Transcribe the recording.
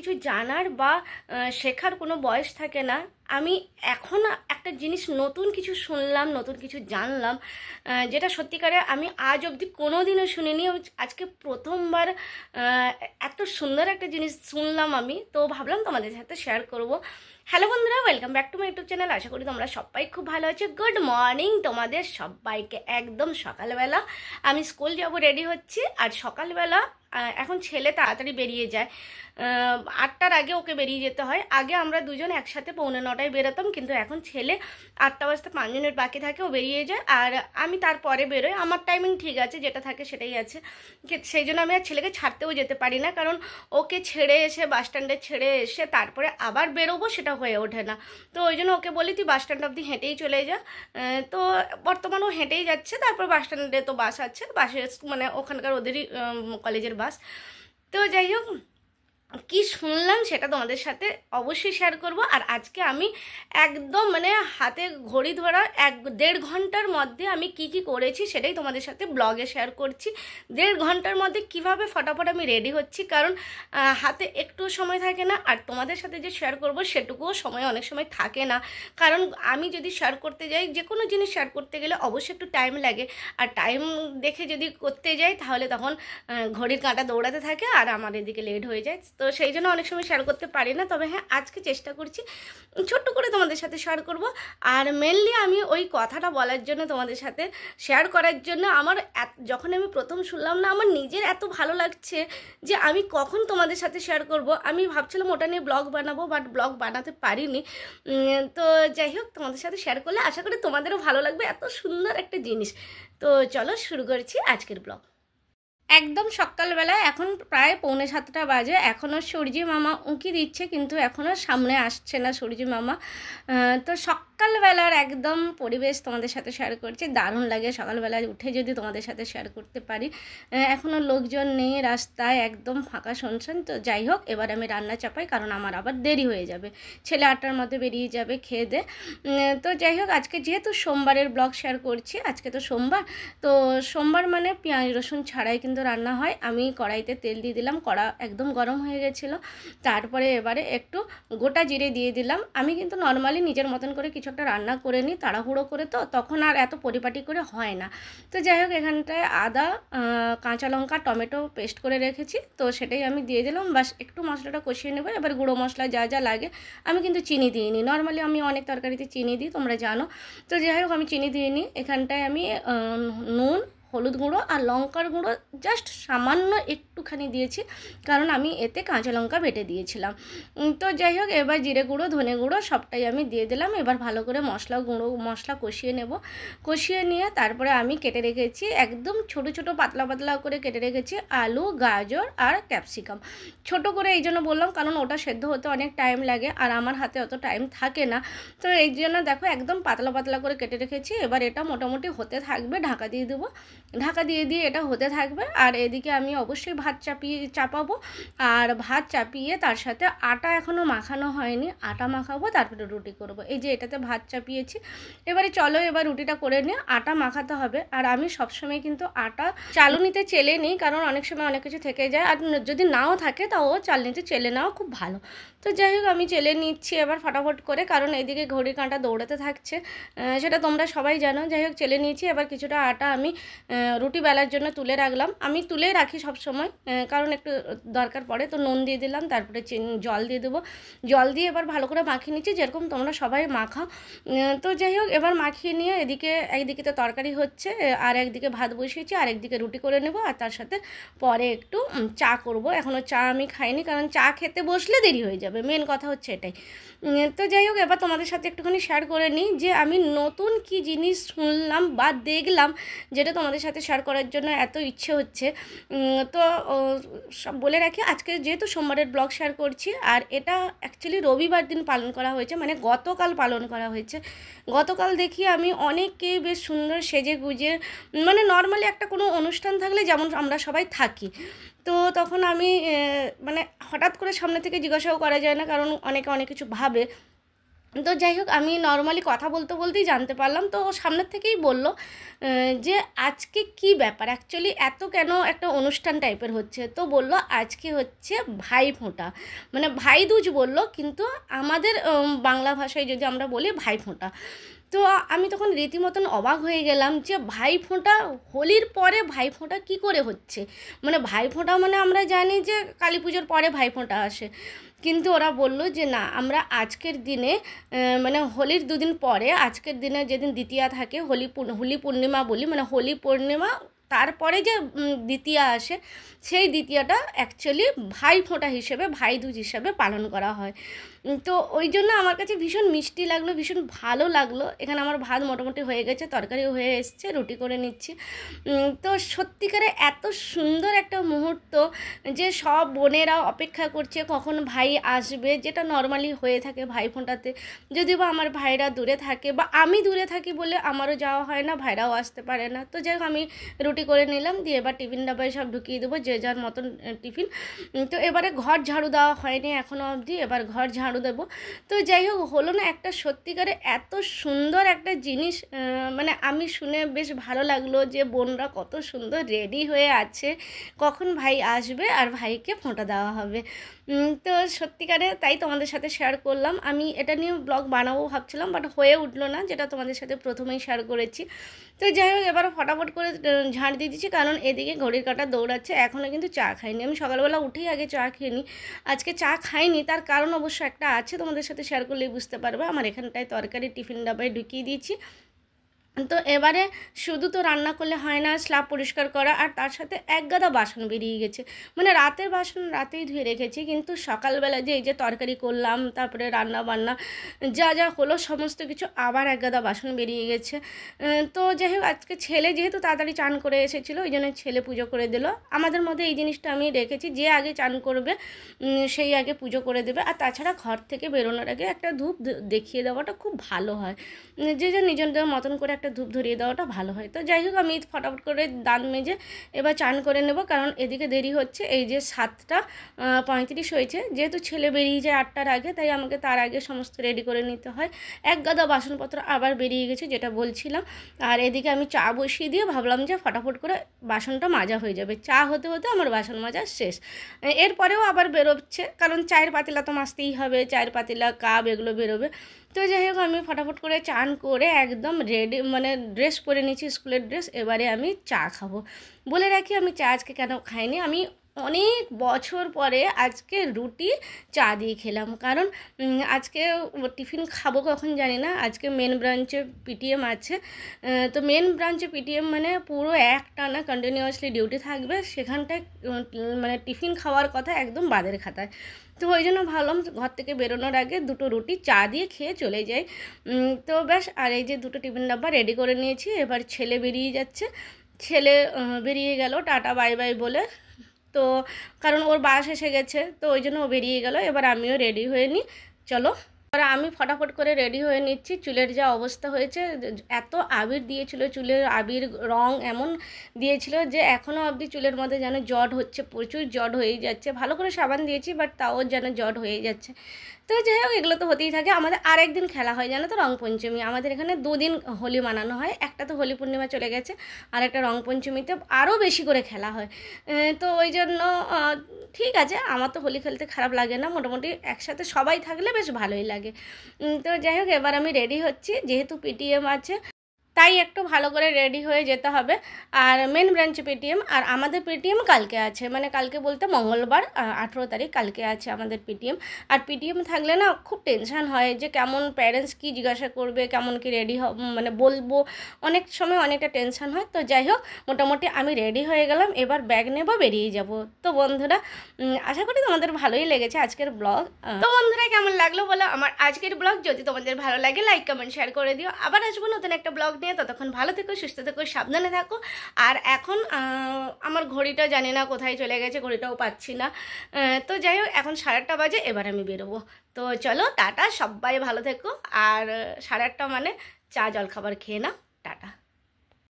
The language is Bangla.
কিছু জানার বা শেখার কোনো বয়স থাকে না। আমি এখন একটা জিনিস নতুন কিছু শুনলাম, নতুন কিছু জানলাম, যেটা সত্যিকারে আমি আজ অবধি কোনো দিনও শুনিনি। আজকে প্রথমবার এত সুন্দর একটা জিনিস শুনলাম আমি, তো ভাবলাম তোমাদের সাথে শেয়ার করব। হ্যালো বন্ধুরা, welcome back to my YouTube channel. আশা করি তোমরা সবাই খুব ভালো আছো। গুড মর্নিং তোমাদের সবাইকে। একদম সকালবেলা আমি স্কুল যাব, রেডি হচ্ছি। আর সকালবেলা এখন ছেলে তাড়াতাড়ি বেরিয়ে যায়, 8টার আগে ওকে বেরিয়ে যেতে হয়। আগে আমরা দুজন একসাথে 8:45 বেরোতাম, কিন্তু এখন ছেলে 8টা বাজতে 5 মিনিট বাকি থাকে, ও বেরিয়ে যায়। আর আমি তারপরে বেরোই, আমার টাইমিং ঠিক আছে, যেটা থাকে সেটাই আছে। সেই জন্য আমি আর ছেলেকে ছাড়তেও যেতে পারি না, কারণ ওকে ছেড়ে এসে বাস স্ট্যান্ডে ছেড়ে এসে তারপরে আবার বেরোবো, সেটা হয়ে ওঠে না। তো ওই জন্য ওকে বলি তুই বাস স্ট্যান্ড অবধি হেঁটেই চলে যা। তো বর্তমানে ও হেঁটেই যাচ্ছে। তারপর বাস স্ট্যান্ডে তো বাস আছে, বাসে মানে ওখানকার ওদেরই কলেজের বাস। তো যাই হোক, কি শুনলাম সেটা তোমাদের সাথে অবশ্যই শেয়ার করব। আর আজকে আমি একদম মানে হাতে ঘড়ি ধরা 1-1.5 ঘন্টার মধ্যে আমি কি কি করেছি সেটাই তোমাদের সাথে ব্লগে শেয়ার করছি। 1.5 ঘন্টার মধ্যে কিভাবে ফটাফট আমি রেডি হচ্ছি, কারণ হাতে একটু সময় থাকে না। আর তোমাদের সাথে যে শেয়ার করব সেটুকুও সময় অনেক সময় থাকে না, কারণ আমি যদি শেয়ার করতে যাই, যে কোনো জিনিস শেয়ার করতে গেলে অবশ্যই একটু টাইম লাগে। আর টাইম দেখে যদি করতে যাই তাহলে তখন ঘড়ির কাঁটা দৌড়াতে থাকে আর আমার এদিকে লেট হয়ে যায়। তো সেই জন্য অনেক সময় শেয়ার করতে পারি না। তবে হ্যাঁ, আজকে চেষ্টা করছি ছোট্ট করে তোমাদের সাথে শেয়ার করব। আর মেনলি আমি ওই কথাটা বলার জন্য, তোমাদের সাথে শেয়ার করার জন্য, আমার যখন আমি প্রথম শুনলাম না, আমার নিজের এত ভালো লাগছে যে আমি কখন তোমাদের সাথে শেয়ার করব। আমি ভাবছিলাম ওটা নিয়ে ব্লগ বানাবো, বাট ব্লগ বানাতে পারিনি। তো যাই হোক, তোমাদের সাথে শেয়ার করলে আশা করি তোমাদেরও ভালো লাগবে, এত সুন্দর একটা জিনিস। তো চলো শুরু করছি আজকের ব্লগ। একদম সকালবেলা, এখন প্রায় 6:45 বাজে। এখনও সূর্যি মামা উঁকি দিচ্ছে, কিন্তু এখনও সামনে আসছে না সূর্যি মামা। তো সকালবেলার একদম পরিবেশ তোমাদের সাথে শেয়ার করছি। দারুণ লাগে সকালবেলায় উঠে যদি তোমাদের সাথে শেয়ার করতে পারি। এখনও লোকজন নেই রাস্তায়, একদম ফাঁকা শুনছেন। তো যাই হোক, এবার আমি রান্না চাপাই, কারণ আমার আবার দেরি হয়ে যাবে। ছেলে 8টার মধ্যে বেরিয়ে যাবে খেয়ে দে। তো যাই হোক, আজকে যেহেতু সোমবারের ব্লগ শেয়ার করছি, আজকে তো সোমবার। তো সোমবার মানে পেঁয়াজ রসুন ছাড়াই কিন্তু রান্না হয়। আমি কড়াইতে তেল দিয়ে দিলাম, কড়া একদম গরম হয়ে গেছিলো। তারপরে এবারে একটু গোটা জিরে দিয়ে দিলাম। আমি কিন্তু নর্মালি নিজের মতন করে কিছু একটা রান্না করে নিই, তাড়াহুড়ো করে, তো তখন আর এত পরিপাটি করে হয় না। তো যাই হোক, এখানটায় আদা, কাঁচা লঙ্কা, টমেটো পেস্ট করে রেখেছি, তো সেটাই আমি দিয়ে দিলাম। বাস একটু মশলাটা কষিয়ে নেবো। এবার গুঁড়ো মশলা যা যা লাগে, আমি কিন্তু চিনি দিইনি। নর্মালি আমি অনেক তরকারিতে চিনি দিই, তোমরা জানো। তো যাই হোক, আমি চিনি দিইনি। এখানটায় আমি নুন, হলুদ গুঁড়ো আর লঙ্কার গুঁড়ো জাস্ট সামান্য একটুখানি দিয়েছি, কারণ আমি এতে কাঁচা লঙ্কা বেটে দিয়েছিলাম। তো যাই হোক, এবার জিরে গুঁড়ো, ধনে গুঁড়ো সবটাই আমি দিয়ে দিলাম। এবার ভালো করে মশলা কষিয়ে নেব। কষিয়ে নিয়ে তারপরে আমি কেটে রেখেছি, একদম ছোট ছোট পাতলা পাতলা করে কেটে রেখেছি আলু, গাজর আর ক্যাপসিকাম। ছোট করে এই জন্য বললাম, কারণ ওটা সেদ্ধ হতে অনেক টাইম লাগে, আর আমার হাতে অত টাইম থাকে না। তো এই জন্য দেখো, একদম পাতলা পাতলা করে কেটে রেখেছি। এবার এটা মোটামুটি হতে থাকবে, ঢাকা দিয়ে দেবো। ঢাকা দিয়ে দিয়ে এটা হতে থাকবে। আর এদিকে আমি অবশ্যই ভাত চাপাবো। আর ভাত চাপিয়ে তার সাথে আটা এখনও মাখানো হয়নি, আটা মাখাবো, তারপরে রুটি করব। এই যে এটাতে ভাত চাপিয়েছি। এবারে চলো, এবার রুটিটা করে নিয়ে আটা মাখাতে হবে। আর আমি সবসময় কিন্তু আটা চালুনিতে চেলে নিই, কারণ অনেক সময় অনেক কিছু থেকে যায়। আর যদি নাও থাকে তাও চালনিতে চেলে নেওয়া খুব ভালো। তো যাই হোক, আমি চেলে নিচ্ছি এবার ফটাফট করে, কারণ এইদিকে ঘড়ির কাঁটা দৌড়াতে থাকছে, সেটা তোমরা সবাই জানো। যাই হোক, চেলে নিয়েছি। এবার কিছুটা আটা আমি রুটি বেলার জন্য তুলে রাখলাম। আমি তুলে রাখি সব সময়, কারণ একটু দরকার পড়ে। তো নুন দিয়ে দিলাম, তারপরে জল দিয়ে দেবো। জল দিয়ে এবার ভালো করে মাখিয়ে নিচ্ছি, যেরকম তোমরা সবাই মাখাও। তো যাই হোক, এবার মাখিয়ে নিয়ে একদিকে তো তরকারি হচ্ছে, আর একদিকে ভাত বসিয়েছি, আর একদিকে রুটি করে নেব। আর তার সাথে পরে একটু চা করব। এখনও চা আমি খাইনি, কারণ চা খেতে বসলে দেরি হয়ে যাবে, মেন কথা হচ্ছে এটাই। তো যাই হোক, এবার তোমাদের সাথে একটুখানি শেয়ার করে নিই যে আমি নতুন কি জিনিস শুনলাম বা দেখলাম, যেটা তোমাদের সাথে শেয়ার করার জন্য এত ইচ্ছে হচ্ছে। তো সব বলে রাখি, আজকে যেহেতু সোমবারের ব্লগ শেয়ার করছি, আর এটা অ্যাকচুয়ালি রবিবার দিন পালন করা হয়েছে, মানে গতকাল পালন করা হয়েছে। গতকাল দেখি আমি অনেককেই বেশ সুন্দর সেজে গুজে, মানে নর্মালি একটা কোনো অনুষ্ঠান থাকলে যেমন আমরা সবাই থাকি, তো তখন আমি মানে হঠাৎ করে সামনে থেকে জিজ্ঞাসাও করা যায় না, কারণ অনেকে অনেক কিছু ভাবে। তো যাই হোক, আমি নর্মালি কথা বলতে বলতেই জানতে পারলাম। তো ও সামনের থেকেই বলল যে আজকে কি ব্যাপার, অ্যাকচুয়ালি এত কেন একটা অনুষ্ঠান টাইপের হচ্ছে। তো বলল আজকে হচ্ছে ভাইফোঁটা, মানে ভাইদুজ বলল, কিন্তু আমাদের বাংলা ভাষায় যদি আমরা বলি ভাইফোঁটা। তো আমি তখন রীতিমতন অবাক হয়ে গেলাম যে ভাইফোঁটা, হোলির পরে ভাইফোঁটা কি করে হচ্ছে। মানে ভাইফোঁটা মানে আমরা জানি যে কালী পুজোর পরে ভাইফোঁটা আসে, কিন্তু ওরা বলল যে না, আমরা আজকের দিনে মানে হোলির দুদিন পরে, আজকের দিনে যেদিন দ্বিতীয়া থাকে, হোলি পূর্ণিমা বলি, মানে হোলি পূর্ণিমা তারপরে যে দ্বিতীয়া আসে, সেই দ্বিতীয়াটা অ্যাকচুয়ালি ভাইফোঁটা হিসেবে, ভাইদুজ হিসেবে পালন করা হয়। তো ওই জন্য আমার কাছে ভীষণ মিষ্টি লাগলো, ভীষণ ভালো লাগলো। এখানে আমার ভাত মোটামুটি হয়ে গেছে, তরকারিও হয়ে এসছে, রুটি করে নিচ্ছি। তো সত্যিকারে এত সুন্দর একটা মুহূর্ত যে সব বোনেরা অপেক্ষা করছে কখন ভাই আসবে, যেটা নর্মালি হয়ে থাকে ভাইফোঁটাতে। যদি বা আমার ভাইরা দূরে থাকে বা আমি দূরে থাকি বলে আমারও যাওয়া হয় না, ভাইরাও আসতে পারে না। তো যাই হোক, আমি রুটি করে নিলাম, দিয়ে এবার টিফিন ডাব্বায় সব ঢুকিয়ে দেবো, যে যার মতন টিফিন। তো এবারে ঘর ঝাড়ু দেওয়া হয়নি এখনও অবধি, এবার ঘর ঝাড়ু দেবো। তো যাই হোক, হলো না একটা সত্যিকারে এত সুন্দর একটা জিনিস, মানে আমি শুনে বেশ ভালো লাগলো যে বোনরা কত সুন্দর রেডি হয়ে আছে, কখন ভাই আসবে আর ভাইকে ফোঁটা দেওয়া হবে। তো সত্যিকারে তাই তোমাদের সাথে শেয়ার করলাম। আমি এটা নিয়ে ব্লগ বানাবো ভাবছিলাম, বাট হয়ে উঠলো না, যেটা তোমাদের সাথে প্রথমেই শেয়ার করেছি। তো যাই হোক, এবার ফটাফট করে ঝাড় দিয়ে দিচ্ছি, কারণ এদিকে ঘড়ির কাঁটা দৌড়াচ্ছে। এখনও কিন্তু চা খাইনি, আমি সকালবেলা উঠেই আগে চা খেয়ে নিই। আজকে চা খাইনি, তার কারণ অবশ্য একটা আছে, তোমাদের সাথে শেয়ার করলেই বুঝতে পারবে। আমার এখানটায় তরকারি টিফিন ডাব্বায় ঢুকিয়ে দিয়েছি। তো এবারে শুধু তো রান্না করলে হয় না, স্ল্যাব পরিষ্কার করা, আর তার সাথে এক গাদা বাসন বেরিয়ে গেছে। মানে রাতের বাসন রাতেই ধুয়ে রেখেছি, কিন্তু সকালবেলা যে এই যে তরকারি করলাম, তারপরে রান্না বান্না যা যা হলো সমস্ত কিছু আবার এক গাদা বাসন বেরিয়ে গেছে। তো যাই হোক, আজকে ছেলে যেহেতু তাড়াতাড়ি চান করে এসেছিলো, ওই জন্য ছেলে পুজো করে দিল। আমাদের মধ্যে এই জিনিসটা আমি রেখেছি, যে আগে চান করবে সেই আগে পুজো করে দেবে। আর তাছাড়া ঘর থেকে বেরোনোর আগে একটা ধূপ দেখিয়ে দেওয়াটা খুব ভালো হয়, যে যে নিজেদের মতন করে একটা ধূপ ধরিয়ে দেওয়াটা ভালো হয়। তো যাই হোক, আমি ফটাফট করে দাঁত মেজে এবার চান করে নেব, কারণ এদিকে দেরি হচ্ছে। এই যে 7:35 হয়েছে, যেহেতু ছেলে বেরিয়ে যায় 8টার আগে, তাই আমাকে তার আগে সমস্ত রেডি করে নিতে হয়। এক গাদা বাসনপত্র আবার বেরিয়ে গেছে, যেটা বলছিলাম। আর এদিকে আমি চা বসিয়ে দিয়ে ভাবলাম যে ফটাফট করে বাসনটা মাজা হয়ে যাবে, চা হতে হতে আমার বাসন মাজা শেষ। এরপরেও আবার বেরোচ্ছে, কারণ চায়ের পাতিলা তো মাজতেই হবে, চায়ের পাতিলা কাপ এগুলো বেরোবে। তো যাই হোক, আমি ফটাফট করে চান করে একদম রেডি, মানে ড্রেস পরে নিয়েছি, স্কুলের ড্রেস। এবারে আমি চা খাবো। বলে রাখি, আমি চা আজকে কেন খাইনি, আমি অনেক বছর পরে আজকে রুটি চা দিয়ে খেলাম, কারণ আজকে টিফিন খাবো কখন জানি না। আজকে মেন ব্রাঞ্চে পিটিএম আছে। তো মেন ব্রাঞ্চে পিটিএম মানে পুরো একটানা কন্টিনিউয়াসলি ডিউটি থাকবে, সেখানটায় মানে টিফিন খাওয়ার কথা একদম বাদের খাতায়। তো ওই জন্য ভাবলাম ঘর থেকে বেরোনোর আগে দুটো রুটি চা দিয়ে খেয়ে চলে যাই। তো ব্যাস, আর এই যে দুটো টিফিন ডাব্বা রেডি করে নিয়েছি। এবার ছেলে বেরিয়ে যাচ্ছে, ছেলে বেরিয়ে গেল টাটা বাই বাই বলে। তো কারণ ওর বাস এসে গেছে, তো ওই জন্য ও বেরিয়ে গেল। এবার আমিও রেডি হয়ে নিই, চলো। এবার আমি ফটাফট করে রেডি হয়ে নিচ্ছি। চুলের যা অবস্থা হয়েছে, এত আবির দিয়েছিল, চুলের আবির রং এমন দিয়েছিল যে এখনও অবধি চুলের মধ্যে যেন জট হচ্ছে, প্রচুর জট হয়েই যাচ্ছে। ভালো করে সাবান দিয়েছি, বাট তাও যেন জট হয়ে যাচ্ছে। তো যাই হোক, এগুলো তো হতেই থাকে। আমাদের আরেকদিন খেলা হয় জানো তো, রং পঞ্চমী। আমাদের এখানে 2 দিন হোলি মানানো হয়, একটা তো হোলি পূর্ণিমা চলে গেছে, আর একটা রং পঞ্চমীতে আরও বেশি করে খেলা হয়। তো ওই জন্য ঠিক আছে, আমার তো হোলি খেলতে খারাপ লাগে না, মোটামুটি একসাথে সবাই থাকলে বেশ ভালোই লাগে। তো যাই হোক, এবার আমি রেডি হচ্ছি, যেহেতু পিটিএম আছে তাই একটু ভালো করে রেডি হয়ে যেতে হবে। আর মেন ব্রাঞ্চে পিটিএম, আর আমাদের পিটিএম কালকে আছে, মানে কালকে বলতে মঙ্গলবার 18 তারিখ কালকে আছে আমাদের পিটিএম। আর পিটিএম থাকলে না খুব টেনশান হয় যে কেমন প্যারেন্টস কি জিজ্ঞাসা করবে, কেমন কি রেডি মানে বলবো, অনেক সময় অনেকটা টেনশান হয়। তো যাই হোক, মোটামুটি আমি রেডি হয়ে গেলাম, এবার ব্যাগ নেব, বেরিয়ে যাব। তো বন্ধুরা, আশা করি তোমাদের ভালোই লেগেছে আজকের ব্লগ। তো বন্ধুরা, কেমন লাগলো বলো আমার আজকের ব্লগ? যদি তোমাদের ভালো লাগে লাইক কমেন্ট শেয়ার করে দিও। আবার আসবো নতুন একটা ব্লগ নিয়ে, ততক্ষণ ভালো থেকো, সুস্থ থেকো, সাবধানে থাকো। আর এখন আমার ঘড়িটা জানি না কোথায় চলে গেছে, ঘড়িটাও পাচ্ছি না। তো যাই হোক, এখন 8:30 বাজে, এবার আমি বেরোবো। তো চলো, টাটা, সবাই ভালো থেকো। আর 8:30 মানে চা জলখাবার খেয়ে নাও, টাটা।